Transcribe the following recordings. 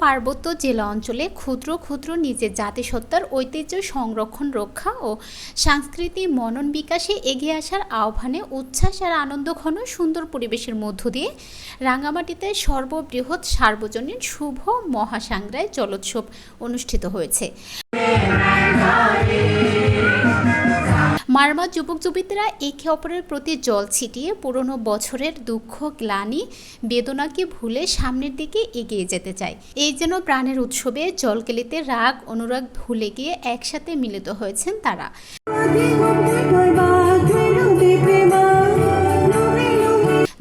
পার্বত্য জেলা অঞ্চলে ক্ষুদ্র ক্ষুদ্র নিজের জাতিসত্তার ঐতিহ্য সংরক্ষণ রক্ষা ও সাংস্কৃতিক মনন বিকাশে এগিয়ে আসার আহ্বানে উচ্ছ্বাস আর আনন্দঘন সুন্দর পরিবেশের মধ্য দিয়ে রাঙামাটিতে সর্ববৃহৎ সার্বজনীন শুভ মহাসাংগ্রায় জলোৎসব অনুষ্ঠিত হয়েছে। মারমা যুবক যুবতীরা একে অপরের প্রতি জল ছিটিয়ে পুরনো বছরের দুঃখ গ্লানি বেদনাকে ভুলে সামনের দিকে এগিয়ে যেতে চায়। এই যেন প্রাণের উৎসবে জলকেলিতে রাগ অনুরাগ ভুলে গিয়ে একসাথে মিলিত হয়েছেন তারা।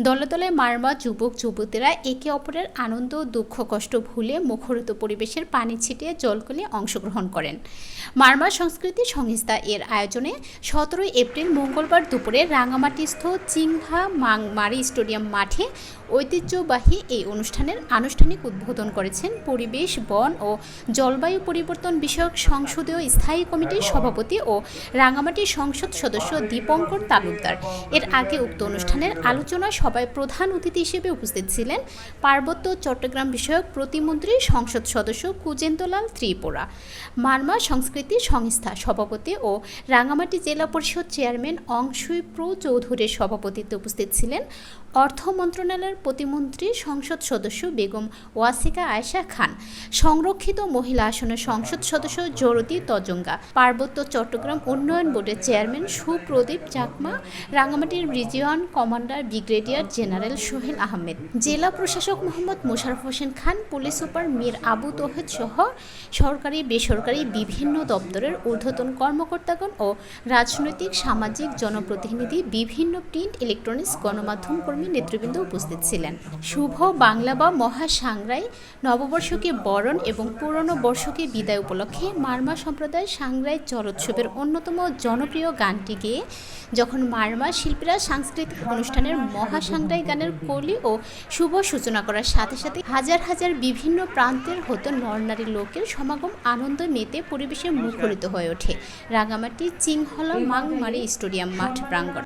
দলে দলে মারমা যুবক যুবতীরা একে অপরের আনন্দ দুঃখ কষ্ট ভুলে মুখরিত পরিবেশের পানি ছিটিয়ে জলকলে অংশগ্রহণ করেন। মারমা সংস্কৃতি সংস্থা এর আয়োজনে 17 এপ্রিল মঙ্গলবার দুপুরে রাঙামাটিস্থ চিংহা মাংমারি স্টেডিয়াম মাঠে ঐতিহ্যবাহী এই অনুষ্ঠানের আনুষ্ঠানিক উদ্বোধন করেছেন পরিবেশ বন ও জলবায়ু পরিবর্তন বিষয়ক সংসদীয় স্থায়ী কমিটির সভাপতি ও রাঙামাটি সংসদ সদস্য দীপঙ্কর তালুকদার। এর আগে উক্ত অনুষ্ঠানের আলোচনা সভায় প্রধান অতিথি হিসেবে উপস্থিত ছিলেন পার্বত্য চট্টগ্রাম বিষয়ক প্রতিমন্ত্রী সংসদ সদস্য কুজেন্দ্রলাল ত্রিপুরা, মারমা সংস্কৃতি সংস্থা সভাপতি ও রাঙামাটি জেলা পরিষদ চেয়ারম্যান অংশুপ্র চৌধুরীর সভাপতিত্বে উপস্থিত ছিলেন অর্থ মন্ত্রণালয়ের প্রতিমন্ত্রী সংসদ সদস্য বেগম ওয়াসিকা আয়েশা খান, সংরক্ষিত মহিলা আসনের সংসদ সদস্য জরতি তজঙ্গা, পার্বত্য চট্টগ্রাম উন্নয়ন বোর্ডের চেয়ারম্যান সুপ্রদীপ চাকমা, রাঙামাটির region commander brigadier general Sohel Ahmed, জেলা প্রশাসক মোহাম্মদ মোশাররফ হোসেন খান, পুলিশ সুপার মীর আবু তৌহিদ সহ সরকারি বেসরকারি বিভিন্ন দপ্তরের ঊর্ধ্বতন কর্মকর্তাগণ ও রাজনৈতিক সামাজিক জনপ্রতিনিধি, বিভিন্ন প্রিন্ট ইলেকট্রনিক্স গণমাধ্যম কর্মী নেতৃবৃন্দ উপস্থিত ছিলেন। শুভ বাংলা বা মহাসাংগ্রাই নববর্ষকে বরণ এবং পুরনো বর্ষকে বিদায় উপলক্ষে মারমা সম্প্রদায় সাংগ্রাই জলোৎসবের অন্যতম জনপ্রিয় গানটি গেয়ে যখন মারমা শিল্পীরা সাংস্কৃতিক অনুষ্ঠানের মহাসাংগ্রাই গানের কলি ও শুভ সূচনা করার সাথে সাথে হাজার হাজার বিভিন্ন প্রান্তের হতো নরনারী লোকের সমাগম আনন্দ মেতে পরিবেশে মুখরিত হয়ে ওঠে রাঙামাটি চিংহলা মাংমারি স্টেডিয়াম মাঠ প্রাঙ্গণ।